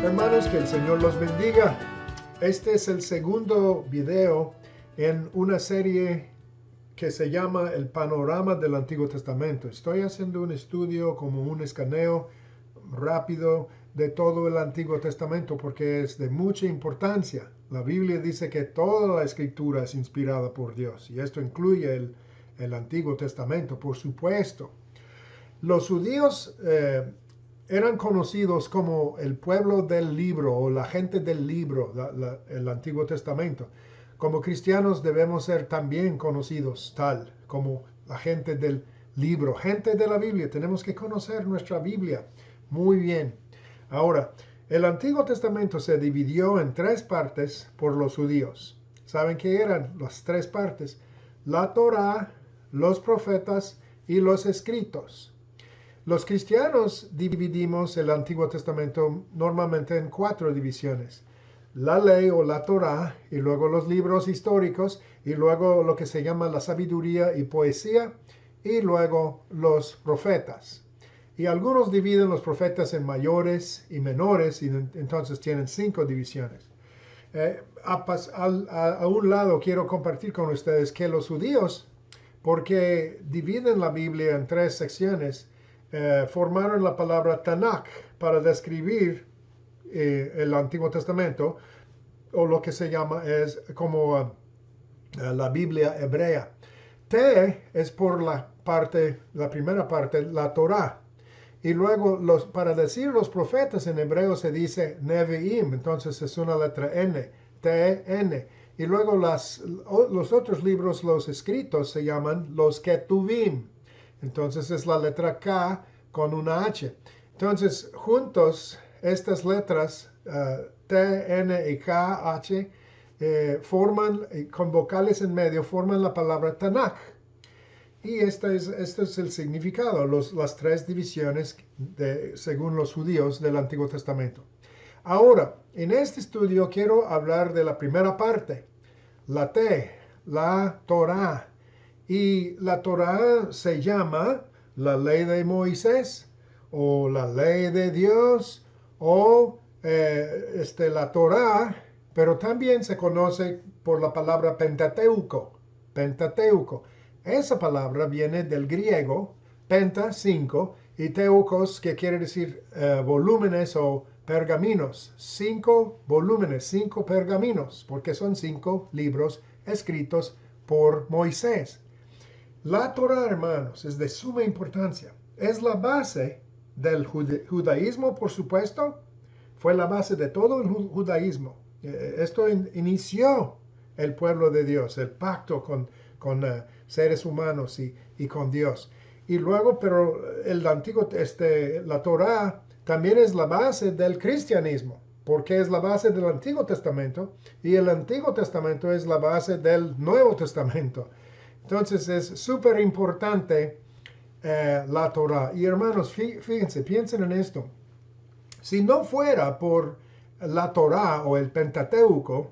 Hermanos, que el Señor los bendiga. Este es el segundo video en una serie que se llama El Panorama del Antiguo Testamento. Estoy haciendo un estudio, como un escaneo rápido de todo el Antiguo Testamento porque es de mucha importancia. La Biblia dice que toda la escritura es inspirada por Dios y esto incluye el Antiguo Testamento, por supuesto. Los judíos eran conocidos como el pueblo del libro o la gente del libro, el Antiguo Testamento. Como cristianos debemos ser también conocidos tal como la gente del libro, gente de la Biblia. Tenemos que conocer nuestra Biblia muy bien. Ahora, el Antiguo Testamento se dividió en tres partes por los judíos. ¿Saben qué eran las tres partes? La Torá, los profetas y los escritos. Los cristianos dividimos el Antiguo Testamento normalmente en cuatro divisiones. La ley o la Torá, y luego los libros históricos, y luego lo que se llama la sabiduría y poesía, y luego los profetas. Y algunos dividen los profetas en mayores y menores, y entonces tienen 5 divisiones. A un lado quiero compartir con ustedes que los judíos, porque dividen la Biblia en 3 secciones, formaron la palabra Tanakh para describir el Antiguo Testamento, o lo que se llama es como la Biblia hebrea. Te es por la primera parte, la Torá. Y luego, para decir los profetas en hebreo se dice Nevi'im, entonces es una letra N, T-N. Y luego los otros libros, los escritos, se llaman los Ketuvim. Entonces es la letra K con una H. Entonces, juntos, estas letras T, N y K, H, forman, con vocales en medio, forman la palabra Tanakh. Y este es el significado, las 3 divisiones según los judíos del Antiguo Testamento. Ahora, en este estudio quiero hablar de la primera parte, la T, la Torá. Y la Torá se llama la ley de Moisés, o la ley de Dios, o la Torá, pero también se conoce por la palabra Pentateuco. Pentateuco. Esa palabra viene del griego, penta, 5, y teucos, que quiere decir volúmenes o pergaminos. 5 volúmenes, 5 pergaminos, porque son 5 libros escritos por Moisés. La Torá, hermanos, es de suma importancia. Es la base del judaísmo, por supuesto. Fue la base de todo el judaísmo. Esto inició el pueblo de Dios, el pacto con seres humanos y con Dios. Y luego, pero la Torá también es la base del cristianismo, porque es la base del Antiguo Testamento, y el Antiguo Testamento es la base del Nuevo Testamento. Entonces es súper importante la Torá. Y hermanos, fíjense, piensen en esto. Si no fuera por la Torá o el Pentateuco,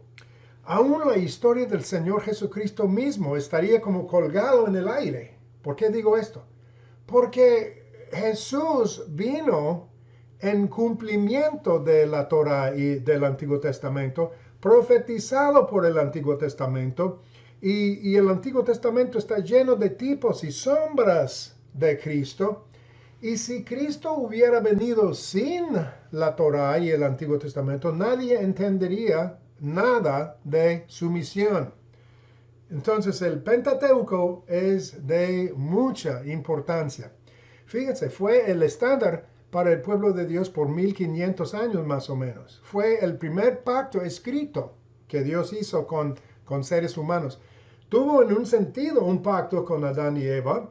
aún la historia del Señor Jesucristo mismo estaría como colgado en el aire. ¿Por qué digo esto? Porque Jesús vino en cumplimiento de la Torá y del Antiguo Testamento, profetizado por el Antiguo Testamento, y el Antiguo Testamento está lleno de tipos y sombras de Cristo. Y si Cristo hubiera venido sin la Torá y el Antiguo Testamento, nadie entendería nada de su misión. Entonces el Pentateuco es de mucha importancia. Fíjense, fue el estándar para el pueblo de Dios por 1500 años más o menos. Fue el primer pacto escrito que Dios hizo con seres humanos. Tuvo en un sentido un pacto con Adán y Eva,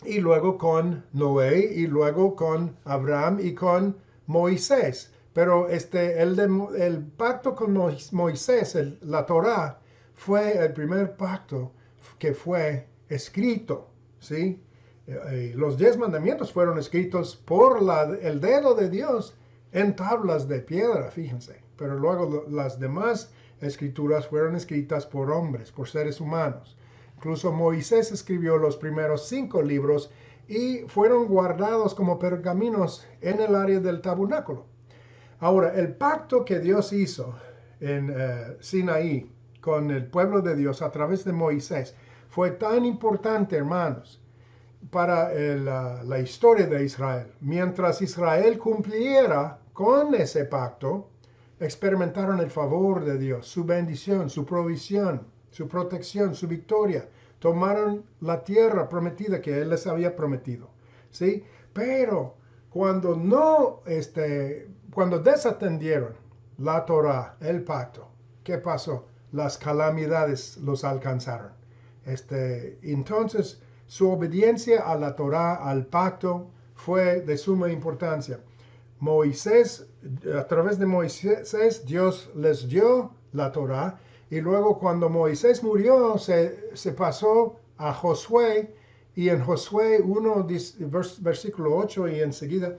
y luego con Noé, y luego con Abraham y con Moisés. Pero el pacto con Moisés, la Torá, fue el primer pacto que fue escrito, ¿sí? Los 10 mandamientos fueron escritos por el dedo de Dios en tablas de piedra, fíjense. Pero luego las demás escrituras fueron escritas por hombres, por seres humanos. Incluso Moisés escribió los primeros 5 libros y fueron guardados como pergaminos en el área del tabernáculo. Ahora, el pacto que Dios hizo en Sinaí con el pueblo de Dios a través de Moisés fue tan importante, hermanos, para la historia de Israel. Mientras Israel cumpliera con ese pacto, experimentaron el favor de Dios, su bendición, su provisión, su protección, su victoria. Tomaron la tierra prometida que Él les había prometido, ¿sí? Pero cuando cuando desatendieron la Torah, el pacto, ¿qué pasó? Las calamidades los alcanzaron. Entonces, su obediencia a la Torah, al pacto, fue de suma importancia. Moisés, a través de Moisés, Dios les dio la Torah, y luego cuando Moisés murió, se pasó a Josué, y en Josué 1, versículo 8, y enseguida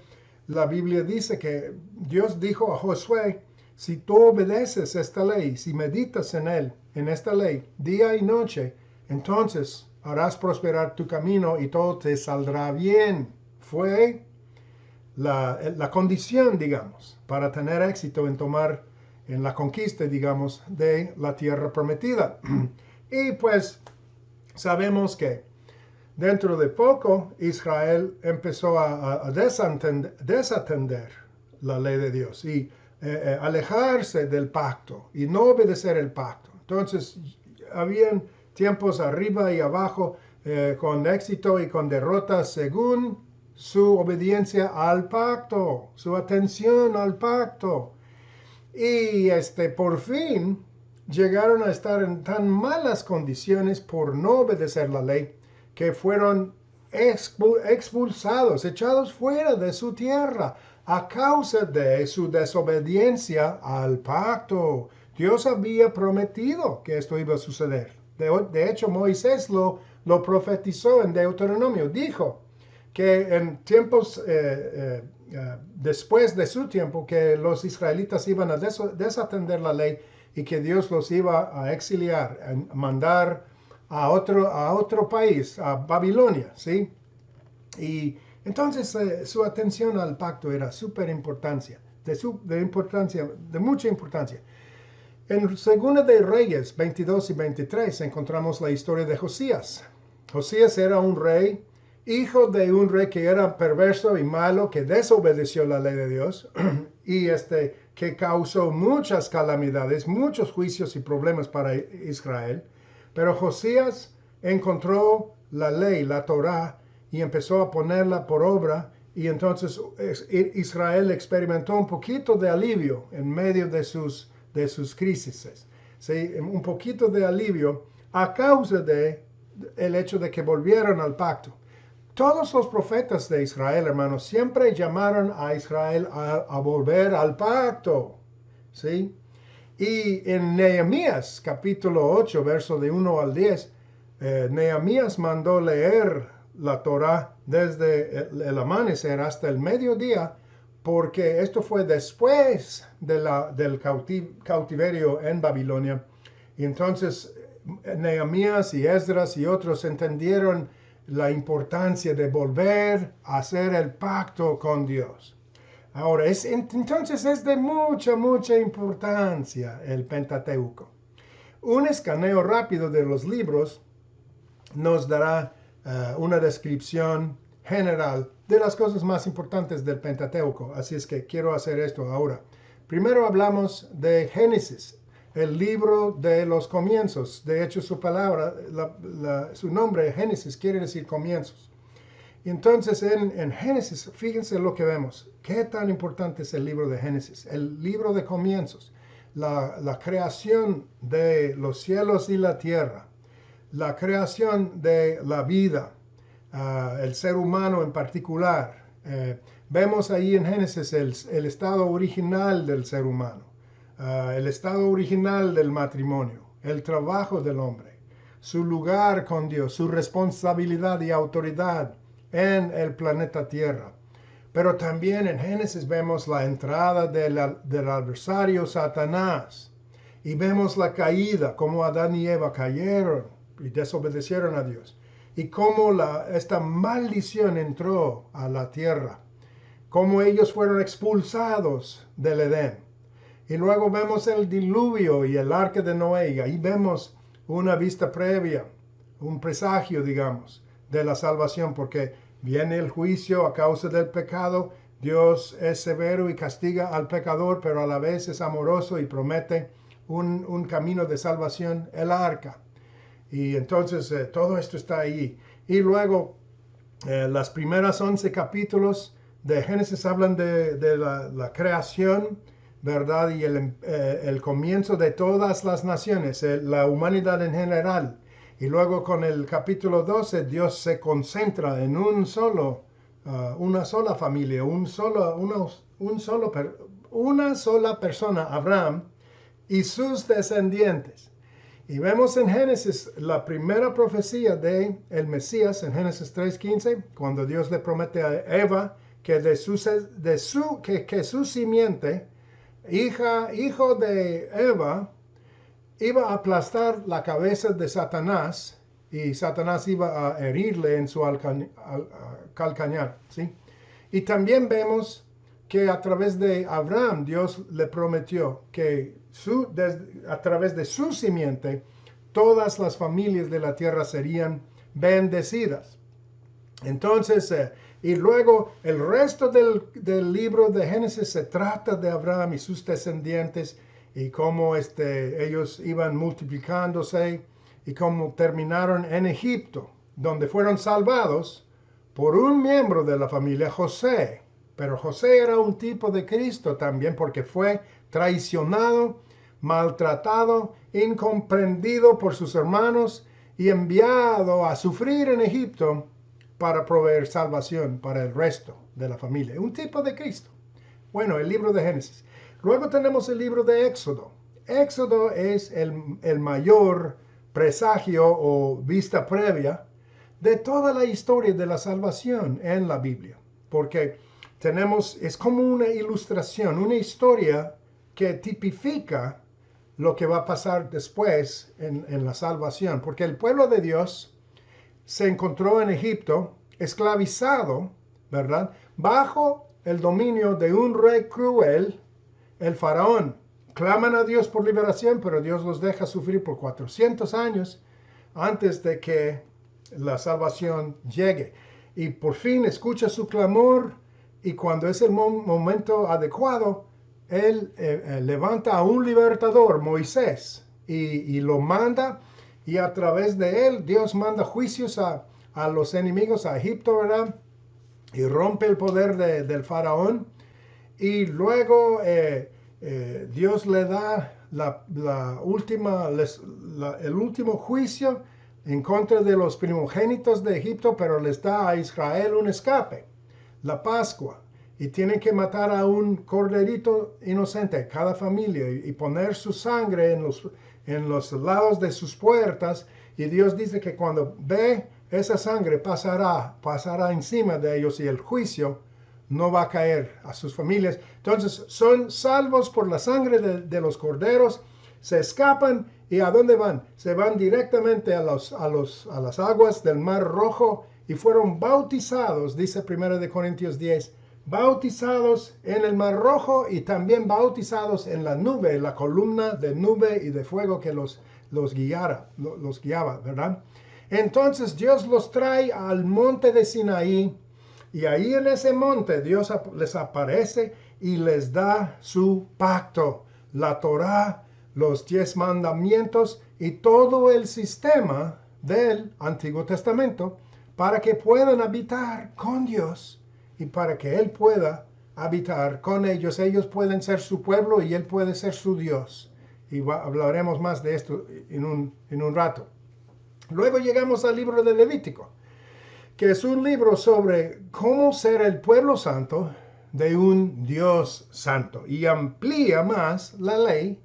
la Biblia dice que Dios dijo a Josué, si tú obedeces esta ley, si meditas en esta ley, día y noche, entonces harás prosperar tu camino y todo te saldrá bien. Fue la condición, digamos, para tener éxito en la conquista, digamos, de la tierra prometida. Y pues sabemos que dentro de poco Israel empezó a desatender la ley de Dios y alejarse del pacto y no obedecer el pacto. Entonces, habían tiempos arriba y abajo, con éxito y con derrotas según su obediencia al pacto, su atención al pacto. Y por fin llegaron a estar en tan malas condiciones por no obedecer la ley que fueron expulsados, echados fuera de su tierra a causa de su desobediencia al pacto. Dios había prometido que esto iba a suceder. De hecho, Moisés lo profetizó en Deuteronomio. Dijo que en tiempos después de su tiempo, que los israelitas iban a desatender la ley y que Dios los iba a exiliar, a mandar a otro país, a Babilonia, ¿sí? Y entonces su atención al pacto era de mucha importancia. En 2 de Reyes 22 y 23 encontramos la historia de Josías. Josías era un rey, hijo de un rey que era perverso y malo, que desobedeció la ley de Dios y que causó muchas calamidades, muchos juicios y problemas para Israel. Pero Josías encontró la ley, la Torá, y empezó a ponerla por obra, y entonces Israel experimentó un poquito de alivio en medio de sus crisis, ¿sí? Un poquito de alivio a causa de el hecho de que volvieron al pacto. Todos los profetas de Israel, hermanos, siempre llamaron a Israel a volver al pacto, ¿sí? Y en Nehemías, capítulo 8, verso de 1 al 10, Nehemías mandó leer la Torá desde el amanecer hasta el mediodía, porque esto fue después del cautiverio en Babilonia. Y entonces Nehemías y Esdras y otros entendieron la importancia de volver a hacer el pacto con Dios. Ahora, entonces es de mucha importancia el Pentateuco. Un escaneo rápido de los libros nos dará una descripción general de las cosas más importantes del Pentateuco. Así es que quiero hacer esto ahora. Primero hablamos de Génesis, el libro de los comienzos. De hecho, su palabra, su nombre, Génesis, quiere decir comienzos. Entonces, en Génesis, fíjense lo que vemos. ¿Qué tan importante es el libro de Génesis? El libro de comienzos, la creación de los cielos y la tierra, la creación de la vida, el ser humano en particular. Vemos ahí en Génesis el estado original del ser humano, el estado original del matrimonio, el trabajo del hombre, su lugar con Dios, su responsabilidad y autoridad en el planeta Tierra. Pero también en Génesis vemos la entrada del adversario Satanás y vemos la caída, cómo Adán y Eva cayeron y desobedecieron a Dios, y cómo esta maldición entró a la tierra cómo ellos fueron expulsados del Edén. Y luego vemos el diluvio y el arca de Noé. Y ahí vemos una vista previa, un presagio, digamos, de la salvación, porque viene el juicio a causa del pecado. Dios es severo y castiga al pecador, pero a la vez es amoroso y promete un camino de salvación, el arca. Y entonces todo esto está ahí. Y luego las primeras 11 capítulos de Génesis hablan de la creación, ¿verdad? Y el comienzo de todas las naciones, la humanidad en general. Y luego con el capítulo 12, Dios se concentra en una sola familia, una sola persona, Abraham, y sus descendientes. Y vemos en Génesis la primera profecía de el Mesías, en Génesis 3:15, cuando Dios le promete a Eva que que su simiente, hijo de Eva, iba a aplastar la cabeza de Satanás, y Satanás iba a herirle en su calcañar, ¿sí? Y también vemos que a través de Abraham Dios le prometió que a través de su simiente todas las familias de la tierra serían bendecidas. Entonces, y luego el resto del libro de Génesis se trata de Abraham y sus descendientes y cómo ellos iban multiplicándose y cómo terminaron en Egipto, donde fueron salvados por un miembro de la familia, José. Pero José era un tipo de Cristo también, porque fue traicionado, maltratado, incomprendido por sus hermanos y enviado a sufrir en Egipto para proveer salvación para el resto de la familia. Un tipo de Cristo. Bueno, el libro de Génesis. Luego tenemos el libro de Éxodo. Éxodo es el mayor presagio o vista previa de toda la historia de la salvación en la Biblia. Porque es como una ilustración, una historia que tipifica lo que va a pasar después en la salvación. Porque el pueblo de Dios se encontró en Egipto esclavizado, ¿verdad? Bajo el dominio de un rey cruel, el faraón. Claman a Dios por liberación, pero Dios los deja sufrir por 400 años antes de que la salvación llegue. Y por fin escucha su clamor, y cuando es el momento adecuado, él levanta a un libertador, Moisés, y lo manda, y a través de él Dios manda juicios a los enemigos, a Egipto, ¿verdad? Y rompe el poder del faraón, y luego Dios le da el último juicio en contra de los primogénitos de Egipto, pero les da a Israel un escape, la Pascua, y tienen que matar a un corderito inocente, cada familia, y poner su sangre en los lados de sus puertas, y Dios dice que cuando ve esa sangre pasará encima de ellos, y el juicio no va a caer a sus familias. Entonces son salvos por la sangre de los corderos, se escapan, y ¿a dónde van? Se van directamente a las aguas del Mar Rojo y fueron bautizados, dice 1 Corintios 10, bautizados en el Mar Rojo y también bautizados en la nube, la columna de nube y de fuego que los guiaba, ¿verdad? Entonces Dios los trae al monte de Sinaí, y ahí en ese monte Dios les aparece y les da su pacto, la Torá, los 10 mandamientos y todo el sistema del Antiguo Testamento para que puedan habitar con Dios y para que Él pueda habitar con ellos. Ellos pueden ser su pueblo y Él puede ser su Dios. Y hablaremos más de esto en un rato. Luego llegamos al libro de Levítico, que es un libro sobre cómo ser el pueblo santo de un Dios santo, y amplía más la ley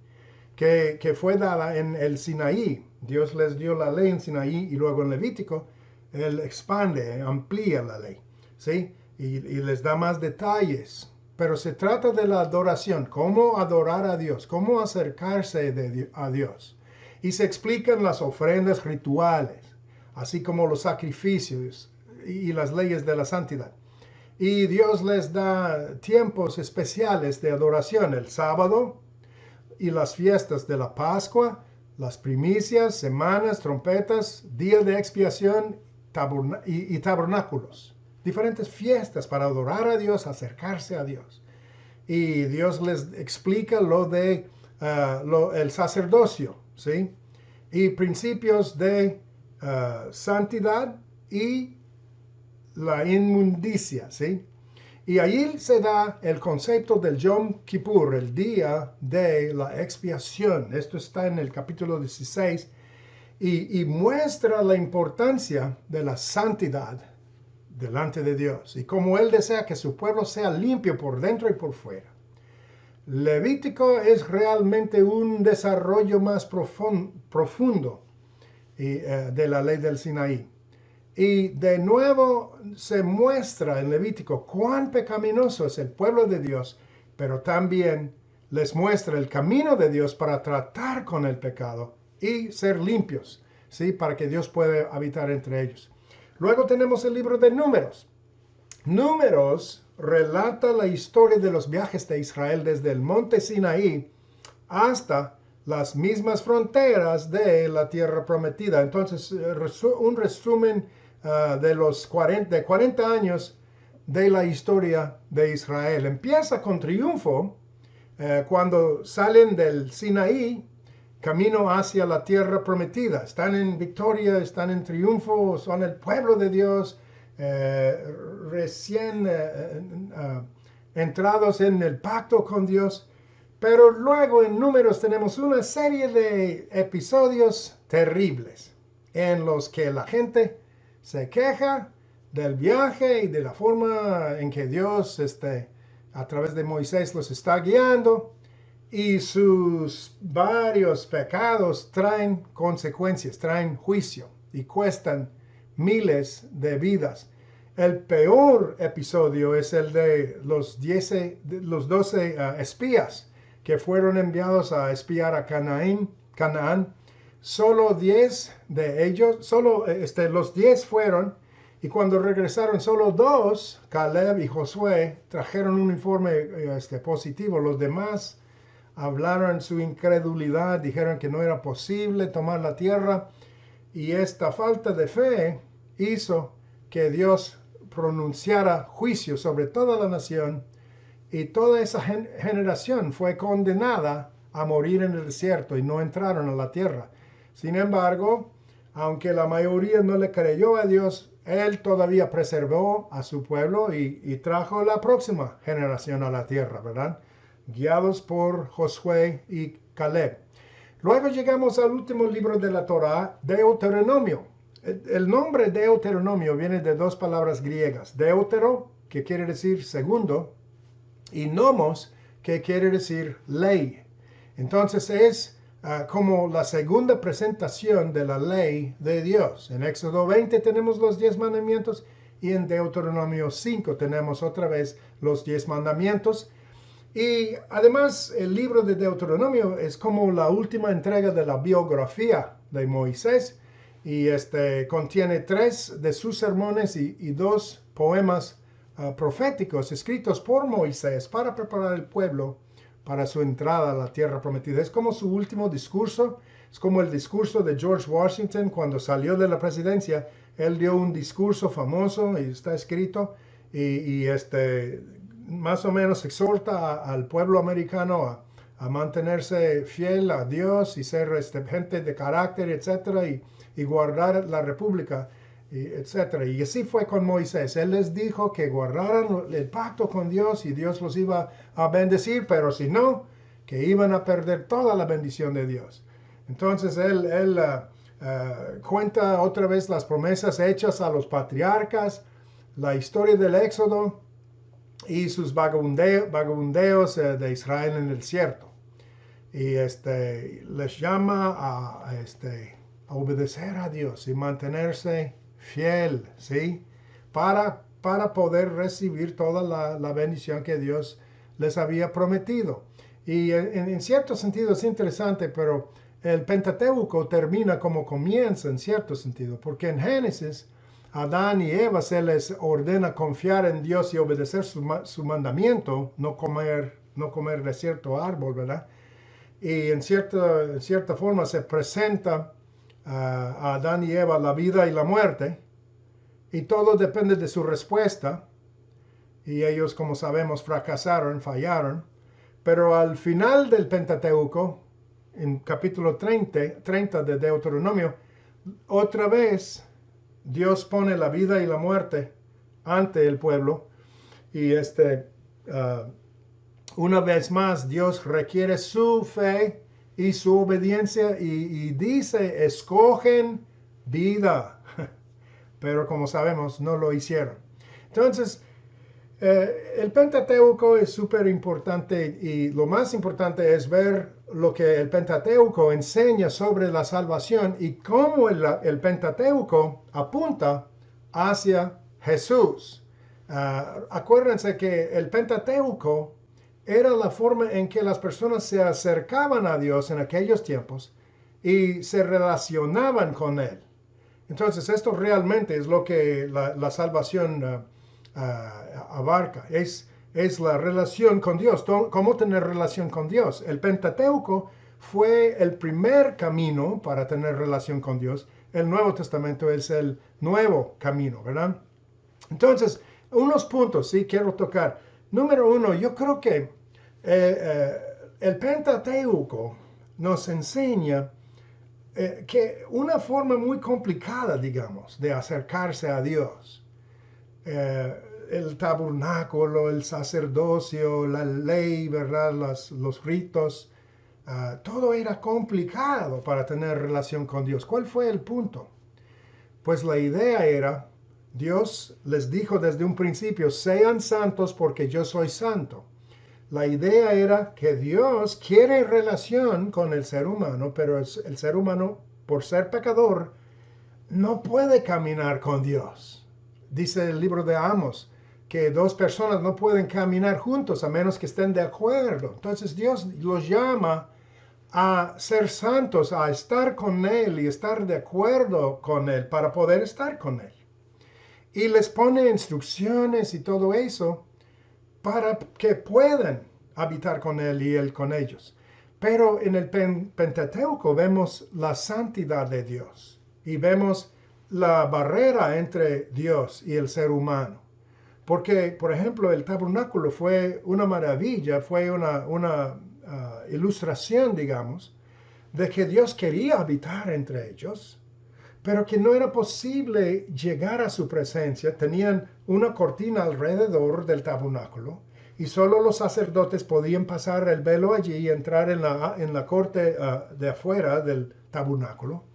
que fue dada en el Sinaí. Dios les dio la ley en Sinaí, y luego en Levítico Él expande, amplía la ley, ¿sí? Y les da más detalles. Pero se trata de la adoración, cómo adorar a Dios, cómo acercarse a Dios. Y se explican las ofrendas rituales, así como los sacrificios y las leyes de la santidad. Y Dios les da tiempos especiales de adoración, el sábado y las fiestas de la Pascua, las primicias, semanas, trompetas, día de expiación y tabernáculos. Diferentes fiestas para adorar a Dios, acercarse a Dios. Y Dios les explica lo de el sacerdocio, ¿sí? Y principios de santidad y la inmundicia, ¿sí? Y allí se da el concepto del Yom Kippur, el día de la expiación. Esto está en el capítulo 16 y muestra la importancia de la santidad delante de Dios y cómo Él desea que su pueblo sea limpio por dentro y por fuera. Levítico es realmente un desarrollo más profundo de la ley del Sinaí. Y de nuevo se muestra en Levítico cuán pecaminoso es el pueblo de Dios, pero también les muestra el camino de Dios para tratar con el pecado y ser limpios, ¿sí? Para que Dios pueda habitar entre ellos. Luego tenemos el libro de Números. Números relata la historia de los viajes de Israel desde el monte Sinaí hasta las mismas fronteras de la tierra prometida. Entonces, un resumen de 40 años de la historia de Israel. Empieza con triunfo cuando salen del Sinaí, camino hacia la tierra prometida. Están en victoria, están en triunfo, son el pueblo de Dios, recién entrados en el pacto con Dios. Pero luego en Números tenemos una serie de episodios terribles en los que la gente se queja del viaje y de la forma en que Dios a través de Moisés los está guiando, y sus varios pecados traen consecuencias, traen juicio y cuestan miles de vidas. El peor episodio es el de los 12 espías que fueron enviados a espiar a Canaán. Solo 10 de ellos, los 10 fueron, y cuando regresaron solo 2, Caleb y Josué, trajeron un informe positivo. Los demás hablaron su incredulidad, dijeron que no era posible tomar la tierra, y esta falta de fe hizo que Dios pronunciara juicio sobre toda la nación, y toda esa generación fue condenada a morir en el desierto y no entraron a la tierra. Sin embargo, aunque la mayoría no le creyó a Dios, Él todavía preservó a su pueblo y trajo la próxima generación a la tierra, ¿verdad? Guiados por Josué y Caleb. Luego llegamos al último libro de la Torá, Deuteronomio. El nombre Deuteronomio viene de dos palabras griegas. Deutero, que quiere decir segundo, y nomos, que quiere decir ley. Entonces es como la segunda presentación de la ley de Dios. En Éxodo 20 tenemos los 10 mandamientos y en Deuteronomio 5 tenemos otra vez los 10 mandamientos. Y además el libro de Deuteronomio es como la última entrega de la biografía de Moisés, y contiene 3 de sus sermones y 2 poemas proféticos escritos por Moisés para preparar el pueblo para su entrada a la tierra prometida. Es como su último discurso, es como el discurso de George Washington cuando salió de la presidencia. Él dio un discurso famoso y está escrito, y más o menos exhorta al pueblo americano a mantenerse fiel a Dios y ser gente de carácter, etcétera, y guardar la república, etcétera. Y así fue con Moisés. Él les dijo que guardaran el pacto con Dios y Dios los iba a bendecir, pero si no, que iban a perder toda la bendición de Dios. Entonces él cuenta otra vez las promesas hechas a los patriarcas, la historia del Éxodo y sus vagabundeos de Israel en el desierto. Y les llama a obedecer a Dios y mantenerse fiel, ¿sí? Para poder recibir toda la bendición que Dios les había prometido. Y en cierto sentido es interesante, pero el Pentateuco termina como comienza en cierto sentido, porque en Génesis a Adán y Eva se les ordena confiar en Dios y obedecer su mandamiento, no comer de cierto árbol, ¿verdad? Y en cierta forma se presenta a Adán y Eva la vida y la muerte, y todo depende de su respuesta, y ellos, como sabemos, fracasaron, fallaron, pero al final del Pentateuco, en capítulo 30 de Deuteronomio, otra vez Dios pone la vida y la muerte ante el pueblo, y una vez más Dios requiere su fe y su obediencia y dice, escogen vida, pero como sabemos no lo hicieron. Entonces, el Pentateuco es súper importante y lo más importante es ver lo que el Pentateuco enseña sobre la salvación y cómo el Pentateuco apunta hacia Jesús. Acuérdense que el Pentateuco era la forma en que las personas se acercaban a Dios en aquellos tiempos y se relacionaban con Él. Entonces, esto realmente es lo que la salvación abarca. Es la relación con Dios. ¿Cómo tener relación con Dios? El Pentateuco fue el primer camino para tener relación con Dios. El Nuevo Testamento es el nuevo camino, ¿verdad? Entonces, unos puntos, sí, quiero tocar. Número uno, yo creo que el Pentateuco nos enseña que una forma muy complicada, digamos, de acercarse a Dios, el tabernáculo, el sacerdocio, la ley, ¿verdad? Los ritos, todo era complicado para tener relación con Dios. ¿Cuál fue el punto? Pues la idea era, Dios les dijo desde un principio, sean santos porque yo soy santo. La idea era que Dios quiere relación con el ser humano, pero el ser humano, por ser pecador, no puede caminar con Dios. Dice el libro de Amos que dos personas no pueden caminar juntos a menos que estén de acuerdo. Entonces Dios los llama a ser santos, a estar con Él y estar de acuerdo con Él para poder estar con Él. Y les pone instrucciones y todo eso para que puedan habitar con Él y Él con ellos. Pero en el Pentateuco vemos la santidad de Dios y vemos la barrera entre Dios y el ser humano. Porque, por ejemplo, el tabernáculo fue una maravilla, fue una ilustración, digamos, de que Dios quería habitar entre ellos, pero que no era posible llegar a su presencia. Tenían una cortina alrededor del tabernáculo y solo los sacerdotes podían pasar el velo allí y entrar en la corte de afuera del tabernáculo.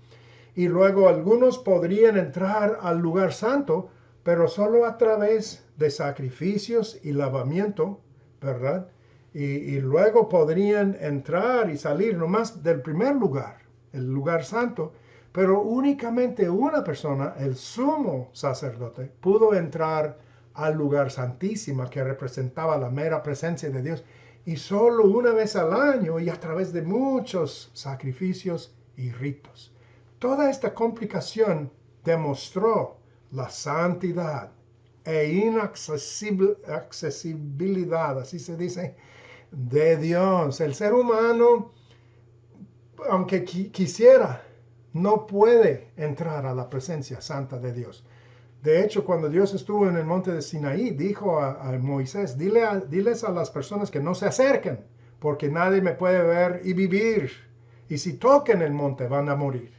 Y luego algunos podrían entrar al lugar santo, pero solo a través de sacrificios y lavamiento, ¿verdad? Y luego podrían entrar y salir nomás del primer lugar, el lugar santo, pero únicamente una persona, el sumo sacerdote, pudo entrar al lugar santísimo que representaba la mera presencia de Dios, y solo una vez al año y a través de muchos sacrificios y ritos. Toda esta complicación demostró la santidad e inaccesibilidad, así se dice, de Dios. El ser humano, aunque quisiera, no puede entrar a la presencia santa de Dios. De hecho, cuando Dios estuvo en el monte de Sinaí, dijo a Moisés, diles a las personas que no se acerquen, porque nadie me puede ver y vivir. Y si tocan el monte, van a morir.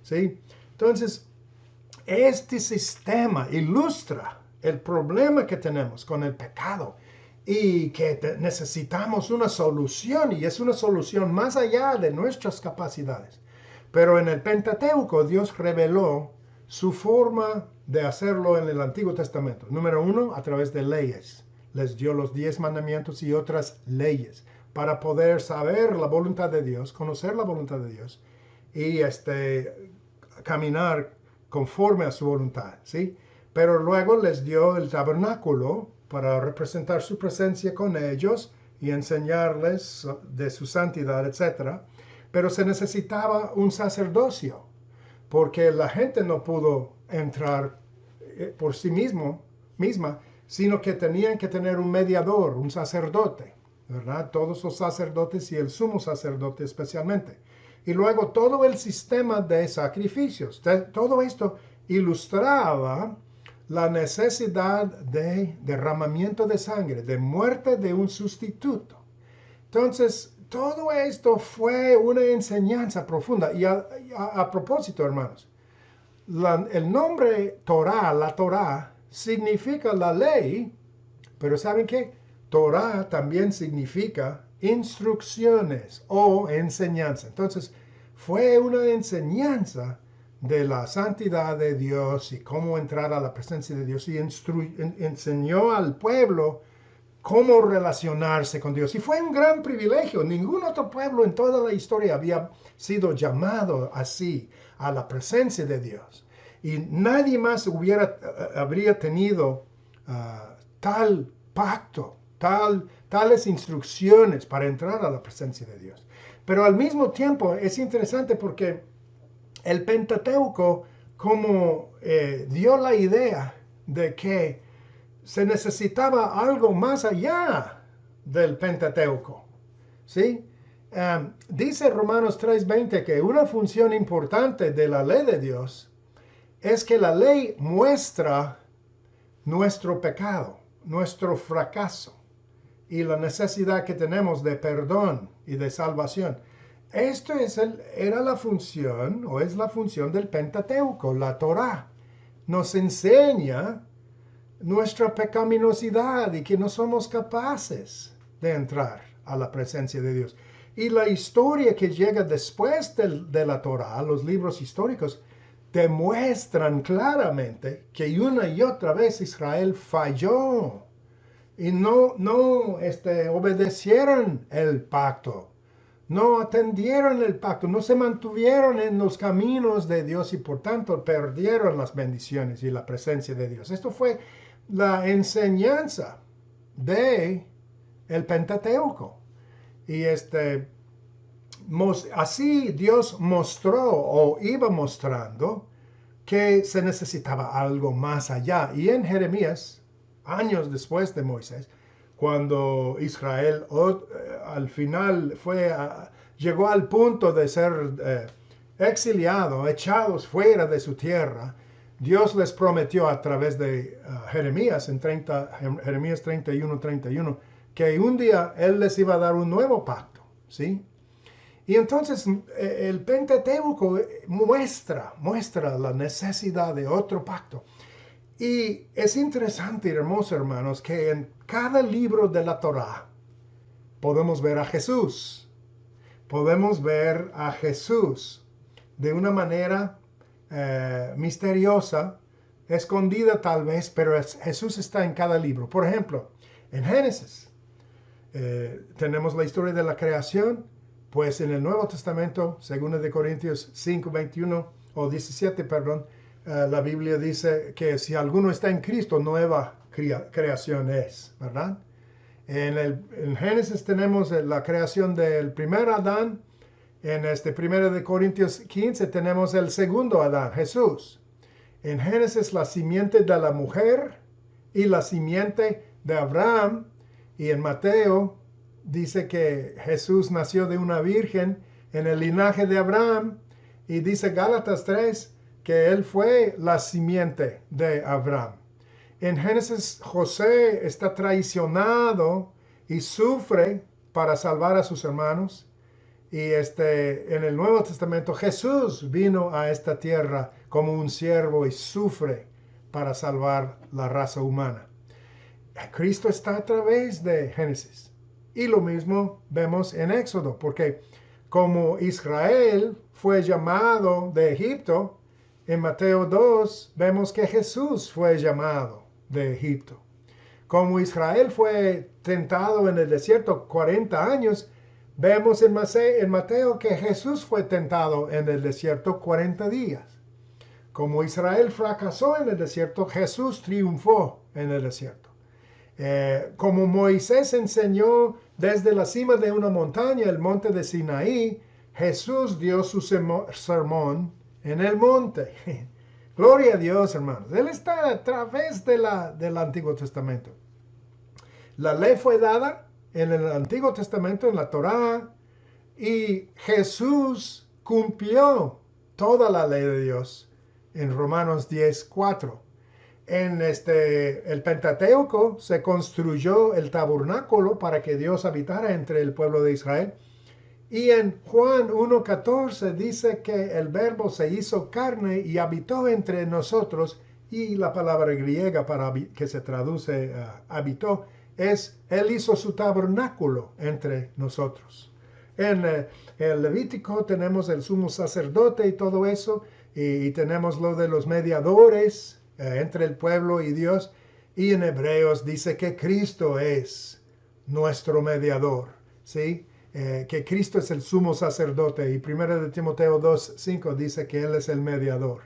¿Sí? Entonces, este sistema ilustra el problema que tenemos con el pecado y que necesitamos una solución, y es una solución más allá de nuestras capacidades. Pero en el Pentateuco Dios reveló su forma de hacerlo en el Antiguo Testamento. Número uno, a través de leyes. Les dio los 10 mandamientos y otras leyes para poder saber la voluntad de Dios, conocer la voluntad de Dios y caminar conforme a su voluntad, ¿sí? Pero luego les dio el tabernáculo para representar su presencia con ellos y enseñarles de su santidad, etc. Pero se necesitaba un sacerdocio, porque la gente no pudo entrar por sí misma, sino que tenían que tener un mediador, un sacerdote, ¿verdad? Todos los sacerdotes y el sumo sacerdote especialmente. Y luego todo el sistema de sacrificios. Todo esto ilustraba la necesidad de derramamiento de sangre, de muerte de un sustituto. Entonces, todo esto fue una enseñanza profunda. Y a propósito, hermanos, el nombre Torah, la Torah, significa la ley, pero ¿saben qué? Torah también significa instrucciones o enseñanza. Entonces, fue una enseñanza de la santidad de Dios y cómo entrar a la presencia de Dios y enseñó al pueblo cómo relacionarse con Dios. Y fue un gran privilegio. Ningún otro pueblo en toda la historia había sido llamado así a la presencia de Dios. Y nadie más habría tenido tal pacto, tales instrucciones para entrar a la presencia de Dios. Pero al mismo tiempo es interesante porque el Pentateuco como dio la idea de que se necesitaba algo más allá del Pentateuco, ¿sí? Dice Romanos 3:20 que una función importante de la ley de Dios es que la ley muestra nuestro pecado, nuestro fracaso y la necesidad que tenemos de perdón y de salvación. Esto era la función o es la función del Pentateuco, la Torá. Nos enseña nuestra pecaminosidad y que no somos capaces de entrar a la presencia de Dios. Y la historia que llega después de la Torá, los libros históricos, demuestran claramente que una y otra vez Israel falló y no obedecieron el pacto, no atendieron el pacto, no se mantuvieron en los caminos de Dios y por tanto perdieron las bendiciones y la presencia de Dios. Esto fue la enseñanza de el Pentateuco. Y así Dios mostró o iba mostrando que se necesitaba algo más allá. Y en Jeremías, años después de Moisés, cuando Israel al final llegó al punto de ser exiliado, echados fuera de su tierra, Dios les prometió a través de Jeremías, Jeremías 31:31, que un día Él les iba a dar un nuevo pacto, ¿sí? Y entonces el Pentateuco muestra la necesidad de otro pacto. Y es interesante y hermoso, hermanos, que en cada libro de la Torá podemos ver a Jesús. Podemos ver a Jesús de una manera misteriosa, escondida tal vez, pero Jesús está en cada libro. Por ejemplo, en Génesis tenemos la historia de la creación, pues en el Nuevo Testamento, 2 de Corintios 5:21 o 17, perdón, la Biblia dice que si alguno está en Cristo, nueva creación es, ¿verdad? En Génesis tenemos la creación del primer Adán. En 1 de Corintios 15 tenemos el segundo Adán, Jesús. En Génesis la simiente de la mujer y la simiente de Abraham. Y en Mateo dice que Jesús nació de una virgen en el linaje de Abraham. Y dice Gálatas 3 que él fue la simiente de Abraham. En Génesis José está traicionado y sufre para salvar a sus hermanos. Y en el Nuevo Testamento Jesús vino a esta tierra como un siervo y sufre para salvar la raza humana. Cristo está a través de Génesis. Y lo mismo vemos en Éxodo, porque como Israel fue llamado de Egipto, en Mateo 2 vemos que Jesús fue llamado de Egipto. Como Israel fue tentado en el desierto 40 años, vemos en Mateo que Jesús fue tentado en el desierto 40 días. Como Israel fracasó en el desierto, Jesús triunfó en el desierto. Como Moisés enseñó desde la cima de una montaña, el monte de Sinaí, Jesús dio su sermón en el monte. Gloria a Dios, hermanos. Él está a través del Antiguo Testamento. La ley fue dada en el Antiguo Testamento, en la Torá, y Jesús cumplió toda la ley de Dios en Romanos 10:4. En el Pentateuco se construyó el tabernáculo para que Dios habitara entre el pueblo de Israel. Y en Juan 1:14 dice que el verbo se hizo carne y habitó entre nosotros. Y la palabra griega para que se traduce habitó es Él hizo su tabernáculo entre nosotros. En el Levítico tenemos el sumo sacerdote y todo eso. Y tenemos lo de los mediadores entre el pueblo y Dios. Y en Hebreos dice que Cristo es nuestro mediador, ¿sí? Que Cristo es el sumo sacerdote. Y 1 de Timoteo 2:5 dice que Él es el mediador.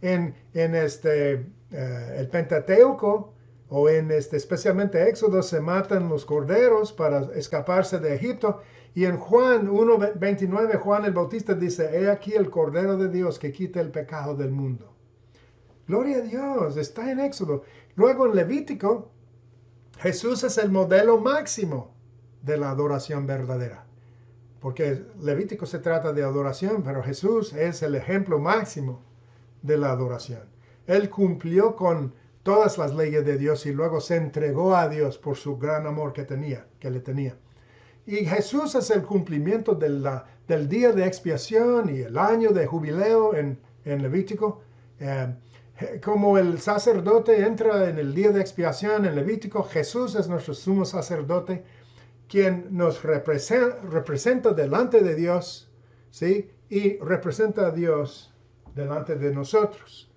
En el Pentateuco, o especialmente Éxodo, se matan los corderos para escaparse de Egipto. Y en Juan 1:29, Juan el Bautista dice, he aquí el Cordero de Dios que quita el pecado del mundo. Gloria a Dios, está en Éxodo. Luego en Levítico, Jesús es el modelo máximo de la adoración verdadera. Porque Levítico se trata de adoración, pero Jesús es el ejemplo máximo de la adoración. Él cumplió con todas las leyes de Dios y luego se entregó a Dios por su gran amor que le tenía. Y Jesús es el cumplimiento del día de expiación y el año de jubileo en Levítico. Como el sacerdote entra en el día de expiación en Levítico, Jesús es nuestro sumo sacerdote, quien nos representa delante de Dios, ¿sí? Y representa a Dios delante de nosotros.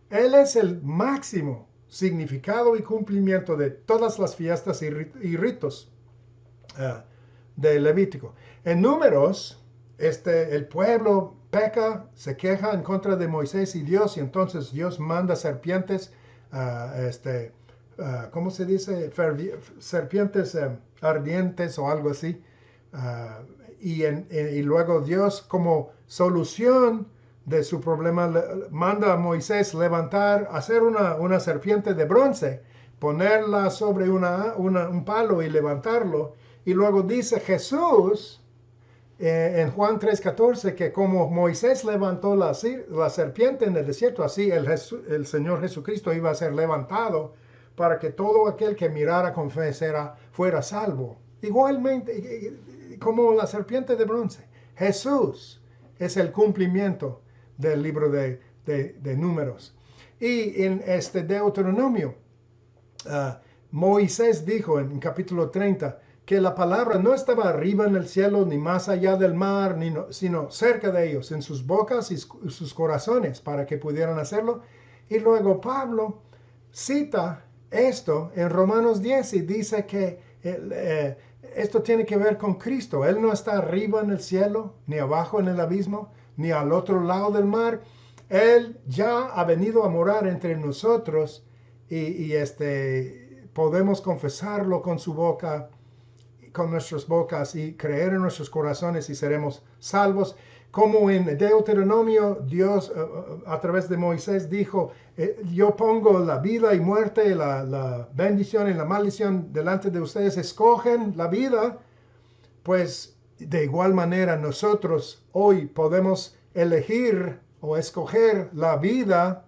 Él es el máximo significado y cumplimiento de todas las fiestas y ritos de Levítico. En Números, el pueblo peca, se queja en contra de Moisés y Dios, y entonces Dios manda serpientes, ¿cómo se dice? Serpientes ardientes o algo así. Y luego Dios, como solución de su problema, manda a Moisés hacer una serpiente de bronce, ponerla sobre un palo y levantarlo. Y luego dice Jesús en Juan 3:14 que como Moisés levantó la serpiente en el desierto, así el Señor Jesucristo iba a ser levantado para que todo aquel que mirara con fe fuera salvo. Igualmente, como la serpiente de bronce, Jesús es el cumplimiento del libro de Números. Y en Deuteronomio, Moisés dijo en capítulo 30, que la palabra no estaba arriba en el cielo, ni más allá del mar, sino cerca de ellos, en sus bocas y sus corazones, para que pudieran hacerlo. Y luego Pablo cita esto en Romanos 10 y dice que esto tiene que ver con Cristo. Él no está arriba en el cielo, ni abajo en el abismo, ni al otro lado del mar. Él ya ha venido a morar entre nosotros y podemos confesarlo con su boca, con nuestras bocas, y creer en nuestros corazones y seremos salvos. Como en Deuteronomio, Dios a través de Moisés dijo, yo pongo la vida y muerte, la bendición y la maldición delante de ustedes, escogen la vida. Pues de igual manera nosotros hoy podemos elegir o escoger la vida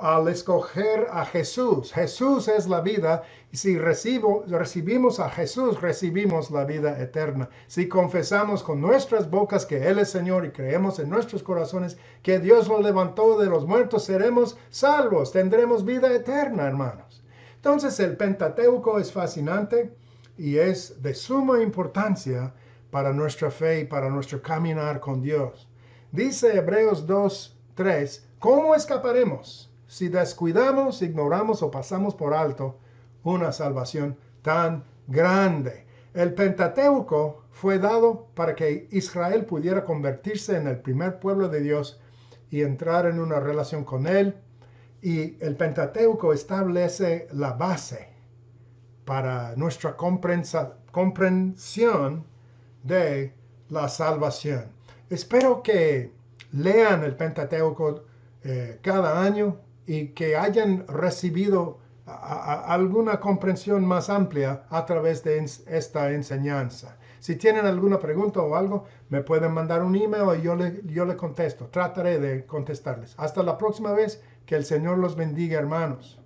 al escoger a Jesús. Jesús es la vida, y si recibimos a Jesús, recibimos la vida eterna. Si confesamos con nuestras bocas que Él es Señor y creemos en nuestros corazones que Dios lo levantó de los muertos, seremos salvos, tendremos vida eterna, hermanos. Entonces el Pentateuco es fascinante y es de suma importancia para nuestra fe y para nuestro caminar con Dios. Dice Hebreos 2:3, ¿cómo escaparemos si descuidamos, ignoramos o pasamos por alto una salvación tan grande? El Pentateuco fue dado para que Israel pudiera convertirse en el primer pueblo de Dios y entrar en una relación con Él. Y el Pentateuco establece la base para nuestra comprensión de la salvación. Espero que lean el Pentateuco cada año y que hayan recibido alguna comprensión más amplia a través de esta enseñanza. Si tienen alguna pregunta o algo, me pueden mandar un email y yo le contesto. Trataré de contestarles. Hasta la próxima vez. Que el Señor los bendiga, hermanos.